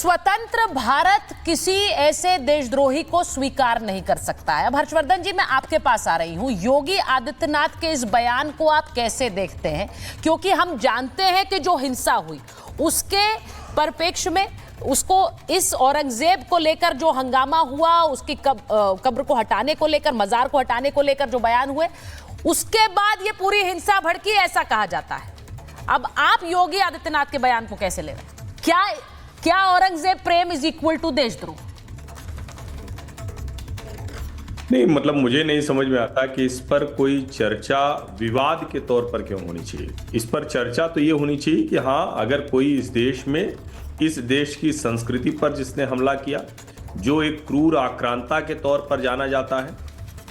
स्वतंत्र भारत किसी ऐसे देशद्रोही को स्वीकार नहीं कर सकता है। अब हर्षवर्धन जी, मैं आपके पास आ रही हूं। योगी आदित्यनाथ के इस बयान को आप कैसे देखते हैं? क्योंकि हम जानते हैं कि जो हिंसा हुई उसके परिप्रेक्ष्य में उसको इस औरंगजेब को लेकर जो हंगामा हुआ, उसकी कब्र को हटाने को लेकर, मजार को हटाने को लेकर जो बयान हुए, उसके बाद ये पूरी हिंसा भड़की, ऐसा कहा जाता है। अब आप योगी आदित्यनाथ के बयान को कैसे ले रहे हैं? क्या औरंगजेब प्रेम इज इक्वल टू देशद्रोह? नहीं, मतलब मुझे नहीं समझ में आता कि इस पर कोई चर्चा विवाद के तौर पर क्यों होनी चाहिए। इस पर चर्चा तो ये होनी चाहिए कि हाँ, अगर कोई इस देश में, इस देश की संस्कृति पर जिसने हमला किया, जो एक क्रूर आक्रांता के तौर पर जाना जाता है,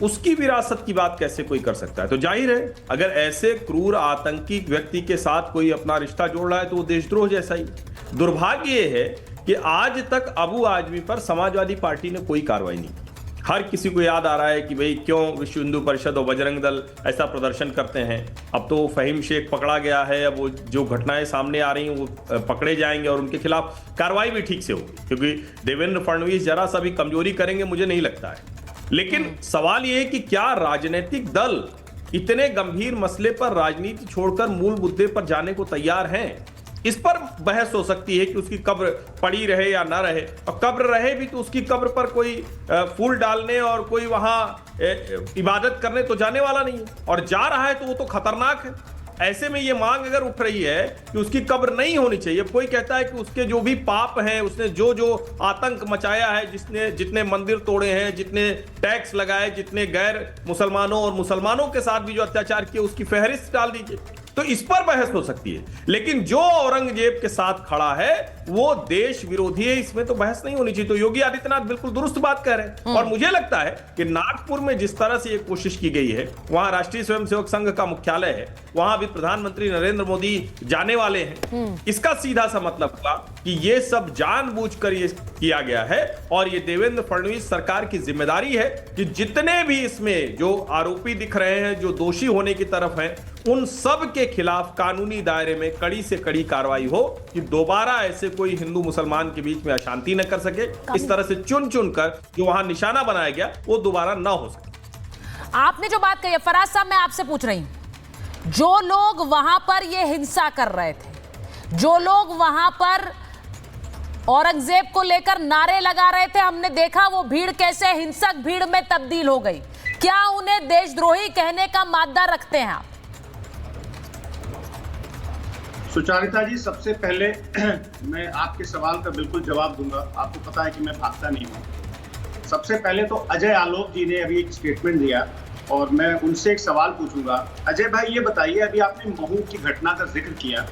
उसकी विरासत की बात कैसे कोई कर सकता है? तो जाहिर है, अगर ऐसे क्रूर आतंकी व्यक्ति के साथ कोई अपना रिश्ता जोड़ रहा है तो वो देशद्रोह जैसा ही। दुर्भाग्य ये है कि आज तक अबू आजमी पर समाजवादी पार्टी ने कोई कार्रवाई नहीं की। हर किसी को याद आ रहा है कि भाई क्यों विश्व हिंदू परिषद और बजरंग दल ऐसा प्रदर्शन करते हैं। अब तो फहीम शेख पकड़ा गया है, अब वो जो घटनाएं सामने आ रही हैं वो पकड़े जाएंगे और उनके खिलाफ कार्रवाई भी ठीक से होगी, क्योंकि देवेंद्र फडणवीस जरा सा भी कमजोरी करेंगे मुझे नहीं लगता है। लेकिन सवाल यह है कि क्या राजनीतिक दल इतने गंभीर मसले पर राजनीति छोड़कर मूल मुद्दे पर जाने को तैयार हैं? इस पर बहस हो सकती है कि उसकी कब्र पड़ी रहे या ना रहे, और कब्र रहे भी तो उसकी कब्र पर कोई फूल डालने और कोई वहां इबादत करने तो जाने वाला नहीं है, और जा रहा है तो वो तो खतरनाक है। ऐसे में ये मांग अगर उठ रही है कि उसकी कब्र नहीं होनी चाहिए, कोई कहता है कि उसके जो भी पाप हैं, उसने जो जो आतंक मचाया है, जितने मंदिर तोड़े हैं, जितने टैक्स लगाए, जितने गैर मुसलमानों और मुसलमानों के साथ भी जो अत्याचार किए, उसकी फहरिस्त डाल दीजिए, तो इस पर बहस हो सकती है। लेकिन जो औरंगजेब के साथ खड़ा है वो देश विरोधी है, इसमें तो बहस नहीं होनी चाहिए। तो योगी आदित्यनाथ बिल्कुल दुरुस्त बात कह रहे हैं। और मुझे लगता है कि नागपुर में जिस तरह से ये कोशिश की गई है, वहां राष्ट्रीय स्वयंसेवक संघ का मुख्यालय है, वहां भी प्रधानमंत्री नरेंद्र मोदी जाने वाले हैं, इसका सीधा सा मतलब हुआ कि ये सब जानबूझकर ये किया गया है। और ये देवेंद्र फडणवीस सरकार की जिम्मेदारी है कि जितने भी इसमें जो आरोपी दिख रहे हैं, जो दोषी होने की तरफ हैं, उन सब के खिलाफ कानूनी दायरे में कड़ी से कड़ी कार्रवाई हो कि दोबारा ऐसे कोई हिंदू मुसलमान के बीच में अशांति न कर सके। इस तरह से चुन चुन कर जो वहां निशाना बनाया गया वो दोबारा ना हो सके। आपने जो बात कही है, फराज साहब, मैं आपसे पूछ रही हूं, जो लोग वहां पर ये हिंसा कर रहे थे, जो लोग वहां पर औरंगजेब को लेकर नारे लगा रहे थे, हमने देखा वो भीड़ कैसे हिंसक भीड़ में तब्दील हो गई। क्या उन्हें देशद्रोही कहने का मादा रखते हैं आप? सुचारिता जी, सबसे पहले मैं आपके सवाल का बिल्कुल जवाब दूंगा। आपको पता है कि मैं भागता नहीं हूं। सबसे पहले तो अजय आलोक जी ने अभी एक स्टेटमेंट दिया और मैं उनसे एक सवाल पूछूंगा। अजय भाई, ये बताइए, अभी आपने महू की घटना का जिक्र किया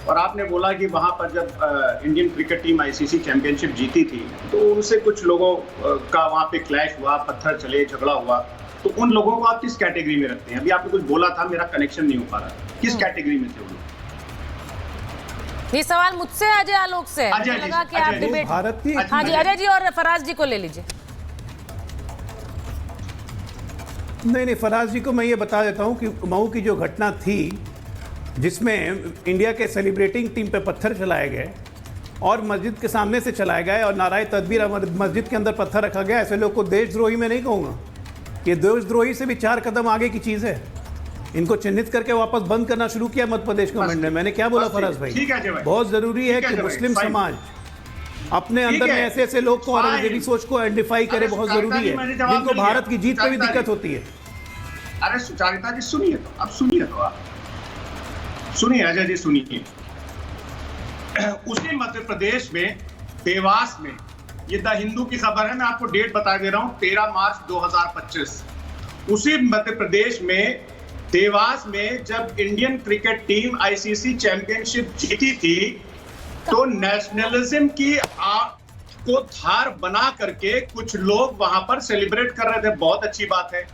और आपने बोला कि वहां पर जब Indian cricket team ICC championship जीती थी तो उनसे कुछ लोगों का वहां पे क्लैश हुआ, पत्थर चले, झगड़ा हुआ, तो उन लोगों को आप किस कैटेगरी में रखते हैं? अभी आपने कुछ बोला था, मेरा कनेक्शन नहीं हो पा रहा, किस कैटेगरी में थे वो लोग? ये सवाल मुझसे अजय आलोक से है। मुझे लगा कि आप डिबेट। हाँ जी, अजय जी और फराज जी को ले लीजिए। नहीं, फराज जी को मैं ये बता देता हूँ कि मऊ की जो घटना थी जिसमें इंडिया के सेलिब्रेटिंग टीम पे पत्थर चलाए गए और मस्जिद के सामने से चलाए गए और नाराए तदबीर मस्जिद के अंदर पत्थर रखा गया, ऐसे लोग को देशद्रोही में नहीं कहूँगा। ये देशद्रोही से भी 4 कदम आगे की चीज़ है। इनको चिन्हित करके वापस बंद करना शुरू किया मध्य प्रदेश गवर्नमेंट ने। मैंने क्या बोला फराज भाई? बहुत जरूरी है कि मुस्लिम समाज अपने अंदर में ऐसे ऐसे लोग को औरंगजेबी सोच को आइडेंटिफाई करे, बहुत जरूरी है, जिनको भारत की जीत पे भी दिक्कत होती है। अरे सुचारिता जी, सुनिए तो, अब सुनिए तो, आप सुनिए अजय जी, सुनिए। उसी मध्य प्रदेश में देवास में, ये द हिंदू की खबर है, मैं आपको डेट बता दे रहा हूं, 13 मार्च 2025। उसी मध्य प्रदेश में देवास में जब Indian cricket team ICC championship जीती थी तो नेशनलिज्म की को धार बना करके कुछ लोग वहां पर सेलिब्रेट कर रहे थे। बहुत अच्छी बात है।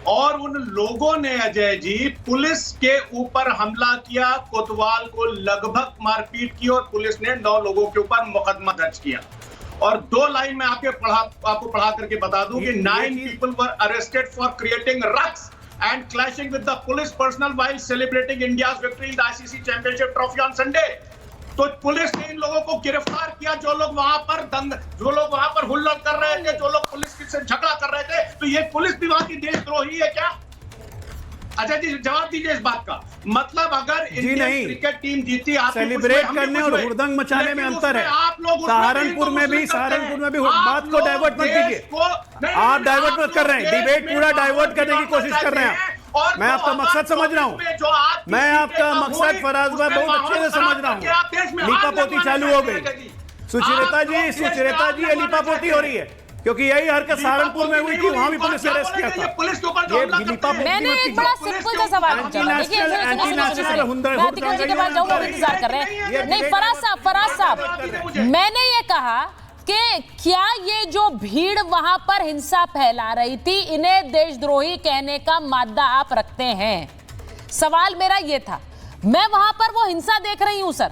और उन लोगों ने, अजय जी, पुलिस के ऊपर हमला किया, कोतवाल को लगभग मारपीट की और पुलिस ने 9 लोगों के ऊपर मुकदमा दर्ज किया। और 2 लाइन में आपको पढ़ा करके बता दूं कि 9 people were arrested for creating rucks and clashing with the police personnel while celebrating India's victory in the ICC Championship trophy on Sunday. तो पुलिस ने इन लोगों को गिरफ्तार किया, जो लोग वहां पर हुल्लड़ कर रहे थे, जो लोग पुलिस से झगड़ा कर रहे थे। तो ये पुलिस भी वहां की देशद्रोही है क्या? अच्छा जी, जवाब दीजिए इस बात का। मतलब अगर इंडियन क्रिकेट टीम जीती, आप सेलिब्रेट करने और हुड़दंग मचाने में अंतर है। आप लोग सहारनपुर में भी बात को डाइवर्ट मत कीजिए। आप डाइवर्ट मत कर रहे हैं, डिबेट पूरा डाइवर्ट करने की कोशिश कर रहे हैं। मैं आपका मकसद समझ रहा हूं, मैं आपका मकसद फराज भाई बहुत अच्छे से समझ रहा हूं। लीपापोती चालू हो गई, सुचरिता जी ये लीपापोती हो रही है, क्योंकि यही हरकत सहारनपुर में हुई थी, वहां भी पुलिस ने अरेस्ट किया था। पुलिस के ऊपर मैंने एक बड़ा सिंपल सा सवाल पूछा। के पास जाऊंगा, इंतजार कर रहे हैं। नहीं, फराज साहब, मैंने ये कहा कि क्या ये जो भीड़ वहां पर हिंसा फैला रही थी, इन्हें देशद्रोही कहने का मादा आप रखते हैं? सवाल मेरा ये था। मैं वहां पर वो हिंसा देख रही हूं सर,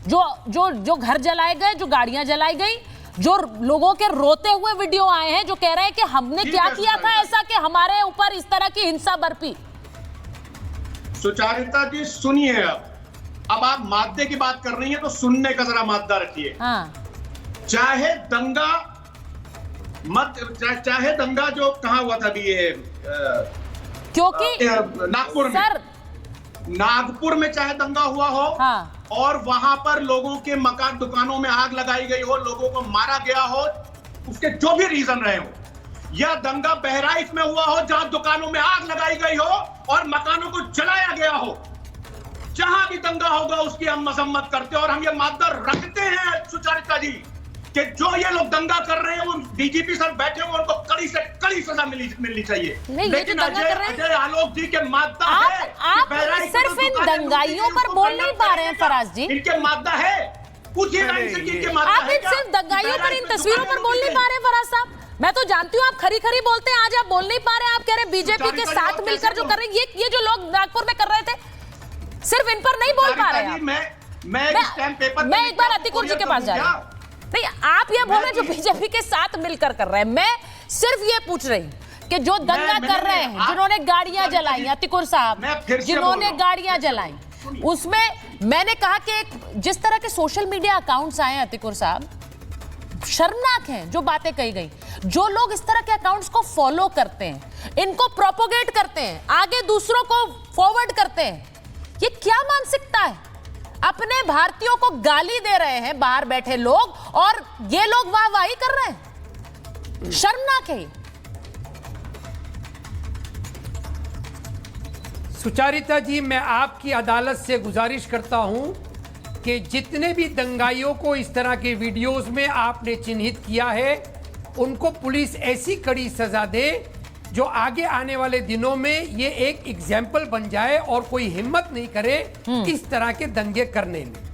जो घर जलाए गए, जो गाड़ियां जलाई गई, जो लोगों के रोते हुए वीडियो आए हैं, जो कह रहे हैं कि हमने क्या किया था ऐसा कि हमारे ऊपर इस तरह की हिंसा बरपी। सुचारिता जी सुनिए, अब आप मादे की बात कर रही हैं तो सुनने का जरा मादा रखिए। हाँ। चाहे दंगा जो कहाँ हुआ था अभी, ये क्योंकि नागपुर में, सर नागपुर में चाहे दंगा हुआ हो, हाँ, और वहां पर लोगों के मकान दुकानों में आग लगाई गई हो, लोगों को मारा गया हो, उसके जो भी रीजन रहे हो, या दंगा बहराइच में हुआ हो जहां दुकानों में आग लगाई गई हो और मकानों को जलाया गया हो, जहां भी दंगा होगा उसकी हम मजम्मत करते हैं और हम ये मादा रखते हैं सुचारिता जी कि जो ये लोग दंगा कर रहे हैं, वो डीजीपी सर बैठे हुए, उनको कड़ी से कड़ी सजा मिलनी चाहिए। लेकिन अजय आलोक जी के मादा है, आप सिर्फ इन दंगाइयों पर बोल नहीं पा रहे हैं फराज जी। इनके मादा है, पूछिए इनके मादा आप सिर्फ दंगाइयों पर, इन तस्वीरों पर बोल नहीं पा रहे हैं फराज साहब। मैं तो जानती हूँ आप खरी खरी बोलते हैं, आज आप बोल नहीं पा रहे हैं। आप कह रहे हैं बीजेपी के साथ मिलकर जो कर रहे हैं, ये जो लोग नागपुर में कर रहे थे, सिर्फ इन पर नहीं बोल पा रहे हैं। मैं एक बार अतिकुर जी के पास जा रही हूँ। नहीं, आप ये बोल रहे हैं जो बीजेपी के साथ मिलकर कर रहे हैं। मैं सिर्फ ये पूछ रही हूँ कि जो दंगा कर रहे हैं, जिन्होंने गाड़ियां जलाई, अतिकुर साहब, जिन्होंने गाड़ियां जलाई, उसमें मैंने कहा कि जिस तरह के सोशल मीडिया अकाउंट्स आए अतिकुर साहब, शर्मनाक हैं जो बातें कही गई। जो लोग इस तरह के अकाउंट्स को फॉलो करते हैं, इनको प्रोपोगेट करते हैं, आगे दूसरों को फॉरवर्ड करते हैं, ये क्या मानसिकता है? अपने भारतीयों को गाली दे रहे हैं बाहर बैठे लोग, और ये लोग वाहवाही कर रहे हैं। शर्मनाक है। सुचारिता जी, मैं आपकी अदालत से गुजारिश करता हूं कि जितने भी दंगाइयों को इस तरह के वीडियोस में आपने चिन्हित किया है, उनको पुलिस ऐसी कड़ी सजा दे जो आगे आने वाले दिनों में ये एक एग्जाम्पल बन जाए और कोई हिम्मत नहीं करे इस तरह के दंगे करने में।